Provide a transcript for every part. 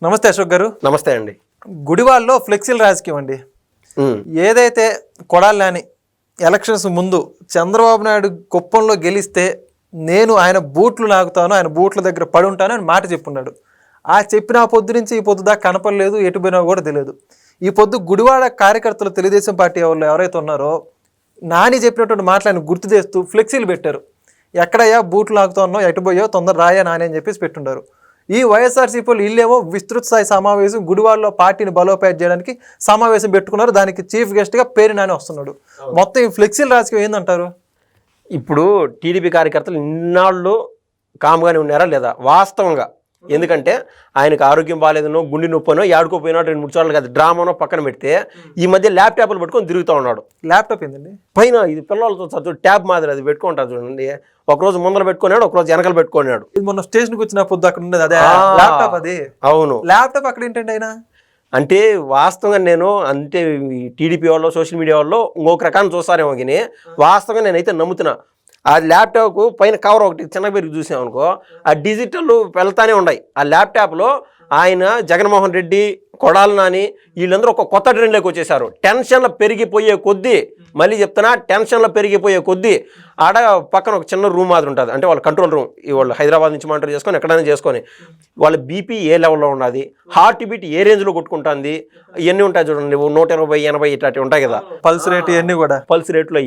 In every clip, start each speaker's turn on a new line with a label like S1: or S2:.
S1: నమస్తే అశోక్ గారు.
S2: నమస్తే అండి.
S1: గుడివాడలో ఫ్లెక్సీల రాజకీయం అండి. ఏదైతే కొడాలి నాని ఎలక్షన్స్ ముందు చంద్రబాబు నాయుడు కుప్పంలో గెలిస్తే నేను ఆయన బూట్లు లాగుతాను, ఆయన బూట్ల దగ్గర పడి ఉంటాను అని మాట చెప్పున్నాడు. ఆ చెప్పిన పొద్దు నుంచి ఈ పొద్దు దాకా కనపడలేదు, ఎటు పోయినా కూడా తెలియదు. ఈ పొద్దు గుడివాడ కార్యకర్తలు తెలుగుదేశం పార్టీ వాళ్ళు ఎవరైతే ఉన్నారో నాని చెప్పినటువంటి మాటలు ఆయన గుర్తు చేస్తూ ఫ్లెక్సీలు పెట్టారు. ఎక్కడయ్యా బూట్లు లాగుతున్నావు, ఎటు పోయో తొందర రాయా నాని అని చెప్పేసి పెట్టుంటారు. ఈ వైఎస్ఆర్సీపీలు వీళ్ళేమో విస్తృత స్థాయి సమావేశం గుడివాడలో పార్టీని బలోపేతం చేయడానికి సమావేశం పెట్టుకున్నారు. దానికి చీఫ్ గెస్ట్గా పేరు నాని వస్తున్నాడు. మొత్తం ఈ ఫ్లెక్సీల రాజకీయం ఏందంటారు?
S2: ఇప్పుడు టీడీపీ కార్యకర్తలు ఇన్నాళ్ళు కామ్గానే ఉన్నారా లేదా? వాస్తవంగా ఎందుకంటే ఆయనకు ఆరోగ్యం బాగాలేదనో, గుండె నొప్పనో, ఏడుకోపోయినాడు 2-3 చోట్ల కాదు, డ్రామానో పక్కన పెడితే ఈ మధ్య ల్యాప్టాప్లు పెట్టుకొని తిరుగుతూ ఉన్నాడు.
S1: ల్యాప్టాప్ ఏంటండి?
S2: పైన ఇది పిల్లలతో చదువు ట్యాబ్ మాదిరి అది పెట్టుకుంటారు చూడండి. ఒకరోజు ముందర పెట్టుకున్నాడు, ఒకరోజు వెనకలు పెట్టుకున్నాడు.
S1: ఇది మొన్న స్టేషన్కి వచ్చిన పొద్దు అక్కడ ఉండేది అదే ల్యాప్టాప్. అది
S2: అవును,
S1: ల్యాప్టాప్ అక్కడ ఏంటండి ఆయన
S2: అంటే వాస్తవంగా నేను అంటే టీడీపీ వాళ్ళు సోషల్ మీడియా వాళ్ళు ఇంకొక రకాన్ని చూస్తారేమో కానీ వాస్తవంగా నేనైతే నమ్ముతున్నా. ఆ ల్యాప్టాప్కు పైన కవర్ ఒకటి చిన్న పెరిగి చూసాం అనుకో, ఆ డిజిటల్ వెళ్తానే ఉన్నాయి. ఆ ల్యాప్టాప్లో ఆయన జగన్మోహన్ రెడ్డి, కొడాలి నాని వీళ్ళందరూ ఒక కొత్త ట్రెండ్లోకి వచ్చేసారు. టెన్షన్లు పెరిగిపోయే కొద్దీ, మళ్ళీ చెప్తున్నా, టెన్షన్లు పెరిగిపోయే కొద్దీ ఆడ పక్కన ఒక చిన్న రూమ్ మాదిరి ఉంటుంది. అంటే వాళ్ళ కంట్రోల్ రూమ్, వాళ్ళు హైదరాబాద్ నుంచి మానిటర్ చేసుకొని ఎక్కడైనా చేసుకొని వాళ్ళ బీపీ ఏ లెవెల్లో ఉన్నది, హార్ట్ బీట్ ఏ రేంజ్లో కొట్టుకుంటుంది, ఇవన్నీ ఉంటాయి చూడండి. 120, 80 ఇట్లాంటివి ఉంటాయి కదా,
S1: పల్స్ రేట్, ఇవన్నీ కూడా పల్స్
S2: రేట్లు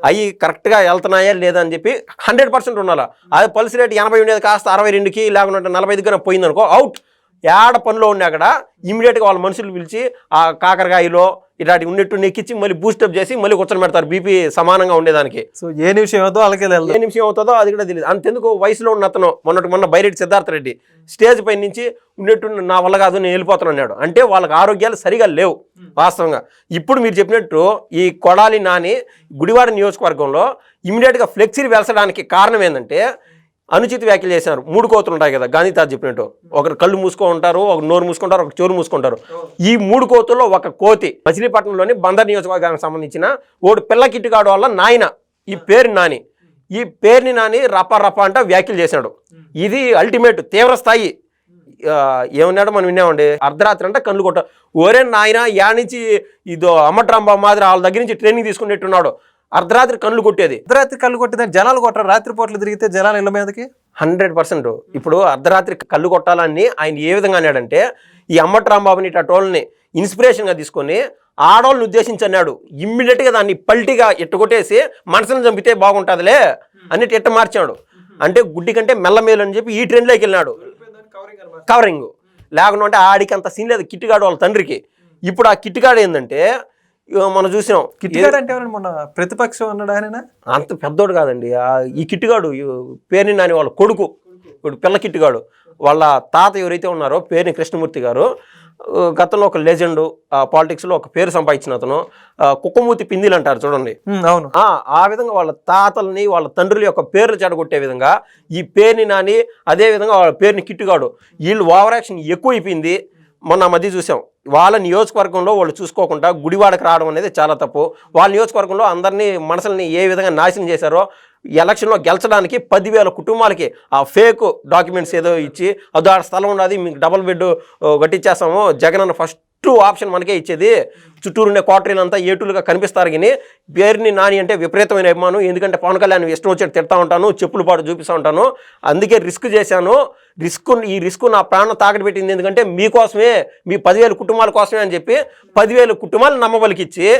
S2: అవి కరెక్ట్గా వెళ్తున్నాయా లేదా అని చెప్పి 100% ఉండాలి. అది పల్స్ రేట్ 80 ఉండేది కాస్త 62కి లేకుండా 45కి పోయిందనుకో, అవుట్. ఏడ పనిలో ఉన్నా అక్కడ ఇమీడియట్గా వాళ్ళ మనుషులు పిలిచి ఆ కాకరకాయలో ఇలాంటి ఉన్నట్టు నెక్కించి మళ్ళీ బూస్టప్ చేసి మళ్ళీ కూర్చొని పెడతారు బీపీ సమానంగా ఉండేదానికి.
S1: సో ఏ నిమిషం అవుతుందో అలాగే
S2: ఏ నిమిషం అవుతుందో అది కూడా తెలియదు. అంతెందుకు వయసులో ఉన్న అతను మొన్న బైరెడ్డి సిద్ధార్థ రెడ్డి స్టేజ్ పై నుంచి ఉన్నట్టు నా వల్ల కాదు నేను వెళ్ళిపోతాను అన్నాడు. అంటే వాళ్ళకి ఆరోగ్యాలు సరిగా లేవు వాస్తవంగా. ఇప్పుడు మీరు చెప్పినట్టు ఈ కొడాలి నాని గుడివాడ నియోజకవర్గంలో ఇమీడియట్గా ఫ్లెక్సీలు వెలసడానికి కారణం ఏంటంటే అనుచిత వ్యాఖ్యలు చేశారు. 3 కోతులు ఉంటాయి కదా, గాంధీ తాత చెప్పినట్టు, ఒకరు కళ్ళు మూసుకో ఉంటారు, ఒక నోరు మూసుకుంటారు, ఒక చెవులు మూసుకుంటారు. ఈ 3 కోతుల్లో ఒక కోతి మచిలీపట్నంలోని బందర్ నియోజకవర్గానికి సంబంధించిన ఓడు పిల్ల కిట్టుగాడు వల్ల నాయన ఈ పేరు నాని, ఈ పేరుని నాని రప అంట వ్యాఖ్యలు చేశాడు. ఇది అల్టిమేట్ తీవ్ర స్థాయి. ఏమన్నాడు మనం విన్నామండి, అర్ధరాత్రి అంటే కళ్ళు కొట్ట ఓరే నాయన యా నుంచి ఇదో అమ్మట్రాంబా మాదిరి వాళ్ళ దగ్గర నుంచి ట్రైనింగ్ తీసుకున్నట్టున్నాడు. అర్ధరాత్రి కళ్ళు కొట్టేది,
S1: అర్ధరాత్రి కళ్ళు కొట్టేది జనాలు కొట్టారు. రాత్రి పూటలు తిరిగితే జనాలు ఇళ్ళ మీదకి
S2: 100%. ఇప్పుడు అర్ధరాత్రి కళ్ళు కొట్టాలని ఆయన ఏ విధంగా అన్నాడంటే, ఈ అమ్మట్రాంబాబుని ఇట్లా టోల్ని ఇన్స్పిరేషన్గా తీసుకొని ఆడవాళ్ళని ఉద్దేశించి అన్నాడు. ఇమ్మీడియట్గా దాన్ని పల్టీగా ఎట్టుకొట్టేసి మనసును చంపితే బాగుంటుందిలే అన్నిటి ఎట్ట మార్చాడు. అంటే గుడ్డి కంటే మెల్లమేలు అని చెప్పి ఈ ట్రెండ్లోకి వెళ్ళినాడు. కవరింగ్ లేకుండా అంటే ఆడికి అంత సీన్ లేదు కిట్టుగాడు వాళ్ళ తండ్రికి. ఇప్పుడు ఆ కిట్టుగాడు ఏంటంటే మనం చూసినాం,
S1: కిట్టుగాడు అంటే మొన్న ప్రతిపక్షం అన్నాడు ఆయన.
S2: అంత పెద్దోడు కాదండి ఈ కిట్టుగాడు. పేరుని నాని వాళ్ళ కొడుకు, ఇప్పుడు పిల్ల కిట్టుగాడు. వాళ్ళ తాత ఎవరైతే ఉన్నారో పేరుని కృష్ణమూర్తి గారు, గతంలో ఒక లెజెండ్, పాలిటిక్స్లో ఒక పేరు సంపాదించిన అతను, కుక్కమూతి పిందిలు అంటారు చూడండి.
S1: అవును,
S2: ఆ విధంగా వాళ్ళ తాతల్ని వాళ్ళ తండ్రుల యొక్క పేర్లు చెడగొట్టే విధంగా ఈ పేరుని నాని, అదేవిధంగా వాళ్ళ పేరుని కిట్టుగాడు, వీళ్ళు ఓవర్ యాక్షన్ ఎక్కువైపోయింది. మొన్న మధ్య చూసాం, వాళ్ళ నియోజకవర్గంలో వాళ్ళు చూసుకోకుండా గుడివాడకు రావడం అనేది చాలా తప్పు. వాళ్ళ నియోజకవర్గంలో అందరినీ మనసుల్ని ఏ విధంగా నాశనం చేశారో, ఎలక్షన్లో గెలిచడానికి 10,000 కుటుంబాలకి ఆ ఫేక్ డాక్యుమెంట్స్ ఏదో ఇచ్చి అదో ఆడ స్థలం ఉన్నది మీకు డబుల్ బెడ్ కట్టించేస్తాము, జగన్ అన్న ఫస్ట్ ఆప్షన్ మనకే ఇచ్చేది, చుట్టూరు ఉండే క్వార్టరీలు అంతా ఏటులుగా కనిపిస్తారు. కానీ పేరుని నాని అంటే విపరీతమైన అభిమానం. ఎందుకంటే పవన్ కళ్యాణ్ ఇష్టం వచ్చేది తిడతా ఉంటాను, చెప్పులు పాటు చూపిస్తూ ఉంటాను, అందుకే రిస్క్ చేశాను. ఈ రిస్క్ నా ప్రాణం తాకట్టు పెట్టింది ఎందుకంటే మీకోసమే, మీ 10,000 కుటుంబాల కోసమే అని చెప్పి 10,000 కుటుంబాలు నమ్మబలికిచ్చి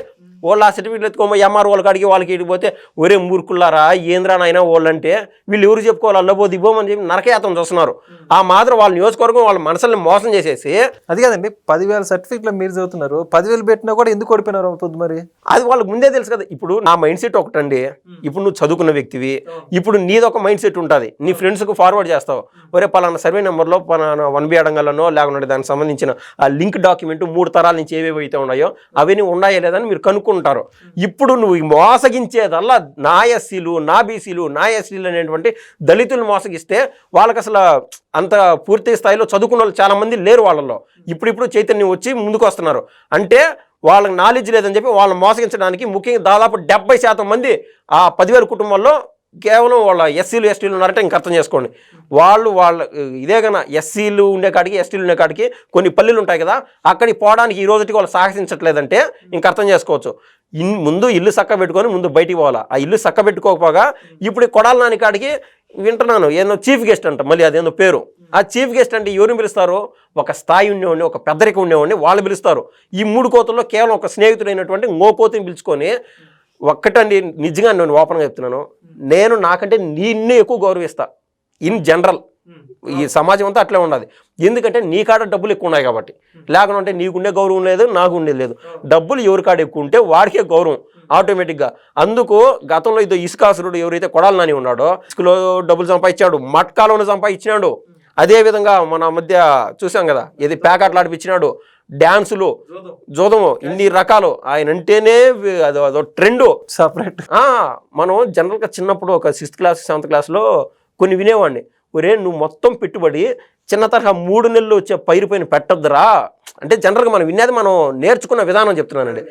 S2: వాళ్ళు ఆ సర్టిఫికెట్లు ఎత్తుకోమో ఎంఆర్ వాళ్ళకి అడిగి వాళ్ళకి ఇడిపోతే ఒరే మూర్ఖుల్లారా ఏంద్రా నాయన వాళ్ళంటే వీళ్ళు ఎవరు చెప్పుకోవాలి, అల్లబోది ఇవ్వమని చెప్పి నరకయాతం చూస్తున్నారు. ఆ మాత్రం వాళ్ళ నియోజకవర్గం వాళ్ళ మనసుల్ని మోసం చేసేసి.
S1: అది కదండి 10,000 సర్టిఫికెట్లు మీరు చదువుతున్నారు, 10,000 పెట్టినా కూడా ఎందుకు ఓడిపోయినారు పొద్దు? మరి
S2: అది వాళ్ళకి ముందే తెలుసు కదా. ఇప్పుడు నా మైండ్ సెట్ ఒకటండి, ఇప్పుడు నువ్వు చదువుకున్న వ్యక్తివి, ఇప్పుడు నీదొక మైండ్ సెట్ ఉంటుంది, నీ ఫ్రెండ్స్కి ఫార్వర్డ్ చేస్తావు, ఒరే పలానా సర్వే నెంబర్లో పలానా 1B అడంగల్లోనో లేకుంటే దానికి సంబంధించిన ఆ లింక్ డాక్యుమెంట్ 3 తరాల నుంచి ఏవేవి అయితే ఉన్నాయో అవన్నీ ఉన్నాయో లేదని మీరు కనుక్కుంటారు. ఇప్పుడు నువ్వు మోసగించేదల్లా నా ఎస్సీలు, నా బీసీలు, నా ఎస్సీలు అనేటువంటి దళితులు మోసగిస్తే వాళ్ళకి అసలు అంత పూర్తి స్థాయిలో చదువుకున్న వాళ్ళు చాలామంది లేరు వాళ్ళల్లో. ఇప్పుడు చైతన్యం వచ్చి ముందుకు వస్తున్నారు. అంటే వాళ్ళకి నాలెడ్జ్ లేదని చెప్పి వాళ్ళని మోసగించడానికి ముఖ్యంగా దాదాపు 70% మంది ఆ 10,000 కుటుంబాల్లో కేవలం వాళ్ళ ఎస్సీలు ఎస్టీలు ఉన్నారంటే ఇంక అర్థం చేసుకోండి. వాళ్ళ ఇదే కన్నా ఎస్సీలు ఉండే కాడికి ఎస్టీలు ఉండే కాడికి కొన్ని పల్లెలు ఉంటాయి కదా, అక్కడికి పోవడానికి ఈ రోజుకి వాళ్ళు సాహసించట్లేదంటే ఇంక అర్థం చేసుకోవచ్చు. ముందు ఇల్లు చక్క పెట్టుకొని ముందు బయటికి పోవాలా. ఆ ఇల్లు చక్క పెట్టుకోకపోగా ఇప్పుడు కొడాల నాని కాడికి వింటున్నాను ఏదో చీఫ్ గెస్ట్ అంట, మళ్ళీ అదేందో పేరు. ఆ చీఫ్ గెస్ట్ అంటే ఎవరిని పిలుస్తారు? ఒక స్థాయి ఉండేవాడిని, ఒక పెద్దరికం ఉండేవాడిని వాళ్ళు పిలుస్తారు. ఈ 3 కోతుల్లో కేవలం ఒక స్నేహితుడైనటువంటి ఇంకో కోతిని పిలుచుకొని ఒక్కటండి, నిజంగా నేను ఓపెన్గా చెప్తున్నాను, నేను నాకంటే నిన్ను ఎక్కువ గౌరవిస్తా ఇన్ జనరల్. ఈ సమాజం అంతా అట్లే ఉండదు. ఎందుకంటే నీ కాడ డబ్బులు ఎక్కువ ఉన్నాయి కాబట్టి. లేకుంటే నీకుండే గౌరవం లేదు, నాకు ఉండేది లేదు. డబ్బులు ఎవరి కాడ ఎక్కువ ఉంటే వాడికే గౌరవం ఆటోమేటిక్గా. అందుకు గతంలో ఇదో ఇసుకాసురుడు ఎవరైతే కొడాల నాని ఉన్నాడో, ఇసుకలో డబ్బులు సంపాదించాడు, మట్కాలోనే సంపాదించినాడు. అదేవిధంగా మన మధ్య చూసాం కదా, ఇది ప్యాకెట్లు ఆడిపించినాడు, డ్యాన్సులు, జోదము, ఇన్ని రకాలు. ఆయన అంటేనే అదో ట్రెండ్
S1: సపరేట్.
S2: మనం జనరల్గా చిన్నప్పుడు ఒక 6th క్లాస్ 7th క్లాస్లో కొన్ని వినేవాడిని, ఒరే నువ్వు మొత్తం పెట్టుబడి చిన్న తరహా 3 నెలలు వచ్చే పైరు పైన పెట్టొద్దురా అంటే, జనరల్గా మనం వినేది మనం నేర్చుకున్న విధానం చెప్తున్నానండి.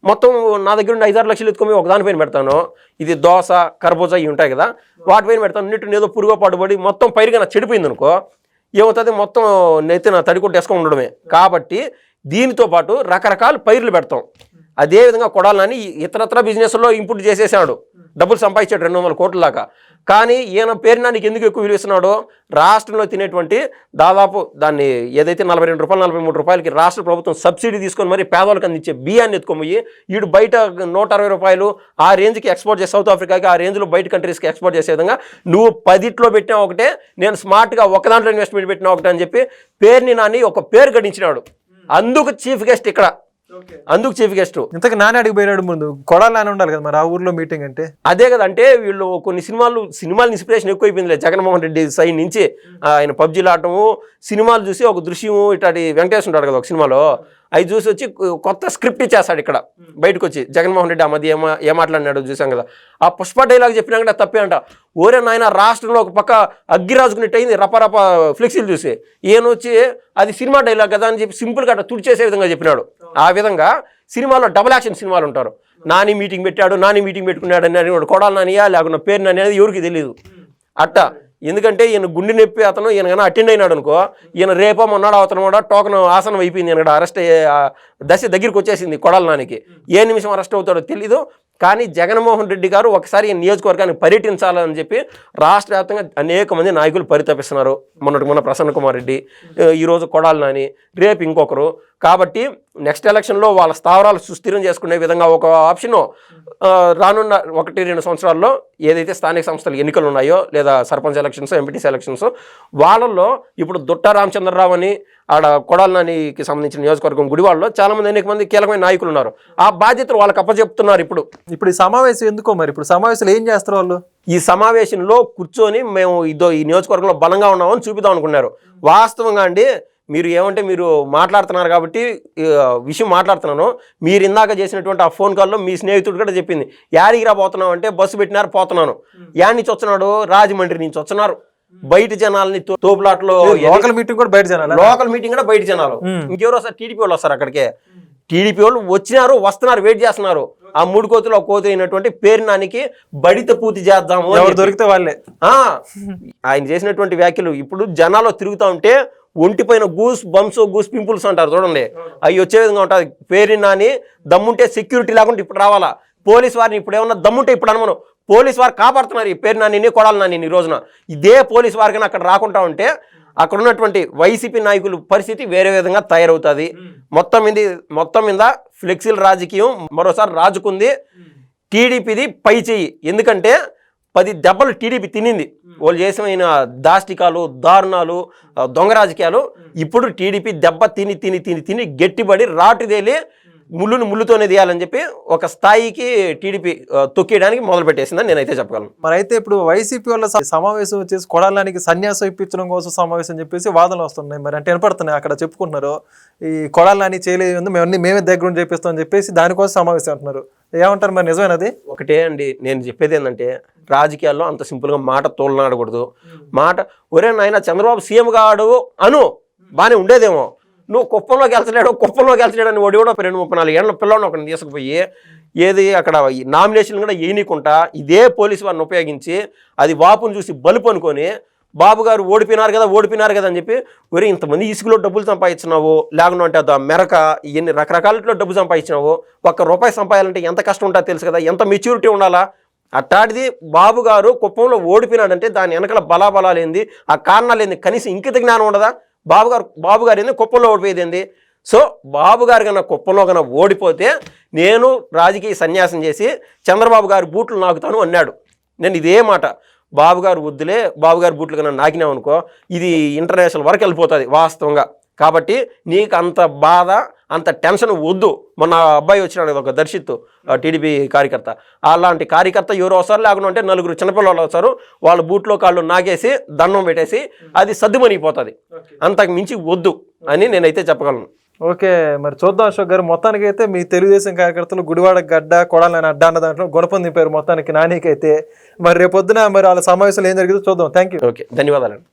S2: మొత్తం నా దగ్గర ఉండి 5-6 లక్షలు ఎత్తుకొని ఒక దానిపైన పెడతాను. ఇది దోస, కర్బూజా ఇవి ఉంటాయి కదా, వాటిపైన పెడతాను. అన్నిటిని ఏదో పురుగు పడుబడి మొత్తం పైరుగా నా చెడిపోయింది అనుకో, ఏమవుతుంది? మొత్తం నెత్తిన తడికొట్టి వేసుకొని ఉండడమే. కాబట్టి దీనితో పాటు రకరకాల పైర్లు పెడతాం. అదేవిధంగా కొడాల నాని ఇతరత్ర బిజినెస్లో ఇంపుట్ చేసేసాడు, డబ్బులు సంపాదించాడు 200 కోట్ల దాకా. కానీ ఈయన పేరు నానికి ఎందుకు ఎక్కువ విలువిస్తున్నాడో, రాష్ట్రంలో తినేటువంటి దాదాపు దాన్ని ఏదైతే 42 రూపాయలు 43 రూపాయలకి రాష్ట్ర ప్రభుత్వం సబ్సిడీ తీసుకొని మరి పేదవాళ్ళకి అందించే బియ్యాన్ని ఎత్తుకోయి వీడు బయట 160 రూపాయలు ఆ రేంజ్కి ఎక్స్పోర్ట్ చేసి సౌత్ ఆఫ్రికాకి, ఆ రేంజ్లో బయట కంట్రీస్కి ఎక్స్పోర్ట్ చేసే విధంగా నువ్వు 10లో పెట్టినా ఒకటే, నేను స్మార్ట్గా ఒక దాంట్లో ఇన్వెస్ట్మెంట్ పెట్టినా ఒకటే అని చెప్పి పేరుని నాని ఒక పేరు గడించినాడు. అందుకు చీఫ్ గెస్ట్ ఇక్కడ, అందుకు చీఫ్ గెస్ట్.
S1: ఇంతకు నాని అడిగిపోయినాడు ముందు, కొడాల నాని ఉండాలి కదా మరి ఆ ఊర్లో మీటింగ్ అంటే.
S2: అదే కదా, అంటే వీళ్ళు కొన్ని సినిమాలు ఇన్స్పిరేషన్ ఎక్కువైపోయింది జగన్మోహన్ రెడ్డి సైడ్ నుంచి. ఆయన పబ్జీలు ఆడటము, సినిమాలు చూసి ఒక దృశ్యము, ఇట్లాంటి వెంకటేష్ ఉంటాడు కదా ఒక సినిమాలో, అవి చూసి వచ్చి కొత్త స్క్రిప్ట్ ఇచ్చేస్తాడు ఇక్కడ బయటకు వచ్చి. జగన్మోహన్ రెడ్డి ఆ మధ్య ఏం మాట్లాడినాడు చూసాం కదా, ఆ పుష్ప డైలాగ్ చెప్పినా కూడా తప్పే అంట. ఓరే నాయన, రాష్ట్రంలో ఒక పక్క అగ్గిరాజుకున్నట్టు అయింది రపరప ఫ్లెక్సీలు చూసి, ఈయన వచ్చి అది సినిమా డైలాగ్ కదా అని చెప్పి సింపుల్గా అట్లా తుడిచేసే విధంగా చెప్పినాడు. ఆ విధంగా సినిమాలో డబుల్ యాక్షన్ సినిమాలు ఉంటారు. నాని మీటింగ్ పెట్టాడు, నాని మీటింగ్ పెట్టుకున్నాడు అని కొడాల నానియా లేకుండా పేరు నాని అనేది ఎవరికి తెలియదు అట్ట. ఎందుకంటే ఈయన గుండె నొప్పి అతను ఈయన కన్నా అటెండ్ అయినాడు అనుకో, ఈయన రేపో మొన్నాడు అతను కూడా టోకన్ ఆసనం అయిపోయింది, ఈయన అరెస్ట్ అయ్యే దశ దగ్గరికి వచ్చేసింది కొడాల నానికి. ఏ నిమిషం అరెస్ట్ అవుతాడో తెలీదు. కానీ జగన్మోహన్ రెడ్డి గారు ఒకసారి ఈ నియోజకవర్గానికి పర్యటించాలని చెప్పి రాష్ట్ర వ్యాప్తంగా అనేక మంది నాయకులు పరితపిస్తున్నారు. మొన్న ప్రసన్న కుమార్ రెడ్డి, ఈరోజు కొడాల నాని, రేపు ఇంకొకరు. కాబట్టి నెక్స్ట్ ఎలక్షన్లో వాళ్ళ స్థావరాలు సుస్థిరం చేసుకునే విధంగా ఒక ఆప్షను రానున్న 1-2 సంవత్సరాల్లో ఏదైతే స్థానిక సంస్థలు ఎన్నికలు ఉన్నాయో, లేదా సర్పంచ్ ఎలక్షన్స్, ఎంపీటీసీ ఎలక్షన్స్, వాళ్ళల్లో ఇప్పుడు దుట్ట రామచంద్రరావు అని ఆడ కొడాల నానికి సంబంధించిన నియోజకవర్గం గుడివాడలో చాలామంది అనేక మంది కీలకమైన నాయకులు ఉన్నారు. ఆ బాధ్యతలు వాళ్ళకి అప్పచెప్తున్నారు. ఇప్పుడు
S1: ఈ సమావేశం ఎందుకో మరి, ఇప్పుడు సమావేశాలు ఏం చేస్తారు వాళ్ళు?
S2: ఈ సమావేశంలో కూర్చొని మేము ఈ నియోజకవర్గంలో బలంగా ఉన్నామని చూపిద్దాం అనుకున్నారు. వాస్తవంగా అండి, మీరు ఏమంటే మీరు మాట్లాడుతున్నారు కాబట్టి విషయం మాట్లాడుతున్నాను. మీరు ఇందాక చేసినటువంటి ఆ ఫోన్ కాల్లో మీ స్నేహితుడు కూడా చెప్పింది, యాడికి రాబోతున్నావు అంటే బస్సు పెట్టినారు పోతున్నాను. యాడ్ నుంచి వస్తున్నాడు, రాజమండ్రి నుంచి వస్తున్నారు. బయట జనాలని తోపులాట్లో
S1: లోకల్ మీటింగ్ కూడా బయట జనాలు,
S2: లోకల్ మీటింగ్ కూడా బయట జనాలు. ఇంకెవరు వస్తారు? టీడీపీ వాళ్ళు వస్తారు అక్కడికే. టీడీపీ వాళ్ళు వచ్చినారు, వస్తున్నారు, వెయిట్ చేస్తున్నారు. ఆ 3 కోతులు ఒక కోతి అయినటువంటి పేరు నానికి బడిత పూర్తి చేద్దాము,
S1: ఎవరు దొరికితే వాళ్ళే.
S2: ఆయన చేసినటువంటి వ్యాఖ్యలు ఇప్పుడు జనాల్లో తిరుగుతూ ఉంటే ఒంటిపైన గూస్ బంప్స్, గూస్ పింపుల్స్ అంటారు చూడండి, అవి వచ్చే విధంగా ఉంటుంది. పేరు నాని దమ్ముంటే సెక్యూరిటీ లేకుండా ఇప్పుడు రావాలా. పోలీస్ వారిని ఇప్పుడు ఏమన్నా దమ్ముంటే ఇప్పుడు అనమను, పోలీస్ వారు కాపాడుతున్నారు ఈ పేరు నాని, కొడాల నాని. ఈ రోజున ఇదే పోలీస్ వారికి అక్కడ రాకుండా ఉంటే అక్కడ ఉన్నటువంటి వైసీపీ నాయకుల పరిస్థితి వేరే విధంగా తయారవుతుంది. మొత్తం మీద ఫ్లెక్సీల రాజకీయం మరోసారి రాజుకుంది. టీడీపీది పై చెయ్యి. ఎందుకంటే 10 దెబ్బలు టీడీపీ తినింది. వాళ్ళు చేసిన దాష్టికాలు, దారుణాలు, దొంగ రాజకీయాలు. ఇప్పుడు టీడీపీ దెబ్బ తిని గట్టిపడి రాటుదేలి ముళ్ళుతోనే తీయాలని చెప్పి ఒక స్థాయికి టీడీపీ తొక్కేయడానికి మొదలు పెట్టేసిందని నేనైతే చెప్పగలను.
S1: మరి అయితే ఇప్పుడు వైసీపీ వాళ్ళ సమావేశం వచ్చేసి కొడాలానికి సన్యాసం ఇప్పించడం కోసం సమావేశం చెప్పేసి వాదనలు వస్తున్నాయి. మరి అంటే వినపడుతున్నాయి, అక్కడ చెప్పుకుంటున్నారు ఈ కొడాలని చేయలేదు, మేమే దగ్గర ఉండి చేపిస్తాం అని చెప్పేసి దానికోసం సమావేశం అంటున్నారు. ఏమంటారు మరి, నిజమేనది?
S2: ఒకటే అండి, నేను చెప్పేది ఏంటంటే రాజకీయాల్లో అంత సింపుల్గా మాట తోలనాడకూడదు. ఒరే నాయన చంద్రబాబు సీఎం కాడు బాగానే ఉండేదేమో, నువ్వు కుప్పంలో గెలిచలేడు అని వాడు కూడా 34 ఏళ్ళ పిల్లలను ఒకరిని తీసుకుపోయి ఏది అక్కడ నామినేషన్ కూడా వేయనీకుంటా ఇదే పోలీసు వారిని ఉపయోగించి అది వాపును చూసి బలుపు అనుకొని బాబు గారు ఓడిపోయినారు కదా అని చెప్పి ఒరే ఇంతమంది ఇసుకలో డబ్బులు సంపాదించినావు, లేకుండా అంటే అది మెరక ఎన్ని రకరకాలలో డబ్బు సంపాదించినావు, ₹1 సంపాదాలంటే ఎంత కష్టం ఉంటుందో తెలుసు కదా, ఎంత మెచ్యూరిటీ ఉండాలా. అట్టాడిది బాబు గారు కుప్పంలో ఓడిపోయినాడంటే దాని వెనకాల బలాబలాలు ఏంది, ఆ కారణాలు ఏంది, కనీసం ఇంకిత జ్ఞానం ఉండదా. బాబు గారు ఏంది కుప్పంలో ఓడిపోయేది ఏంది. సో బాబు గారు కన్నా కుప్పంలో కన్నా ఓడిపోతే నేను రాజకీయ సన్యాసం చేసి చంద్రబాబు గారి బూట్లు నాకుతాను అన్నాడు. నేను ఇదే మాట, బాబు గారు వద్దులే, బాబు గారి బూట్లు కన్నా నాకినామనుకో ఇది ఇంటర్నేషనల్ వరకు వెళ్ళిపోతుంది వాస్తవంగా. కాబట్టి నీకు అంత బాధ అంత టెన్షన్ వద్దు. మొన్న అబ్బాయి వచ్చినాడు ఒక దర్శిత్తు టీడీపీ కార్యకర్త, అలాంటి కార్యకర్త ఎవరు వస్తారు, లేకుండా అంటే 4 చిన్నపిల్లలు వస్తారు, వాళ్ళ బూట్లో కాళ్ళు నాగేసి దండం పెట్టేసి అది సద్దుమణిగిపోతుంది. అంతకు మించి వద్దు అని నేనైతే చెప్పగలను.
S1: ఓకే, మరి చూద్దాం అశోక్ గారు. మొత్తానికి అయితే మీ తెలుగుదేశం కార్యకర్తలు గుడివాడ గడ్డ కొడాలని అడ్డ అన్న దాంట్లో గుణపం దింపారు మొత్తానికి నానికైతే. మరి రేపొద్దున మరి వాళ్ళ సమావేశంలో ఏం జరిగిందో చూద్దాం. Thank you.
S2: ఓకే, ధన్యవాదాలండి.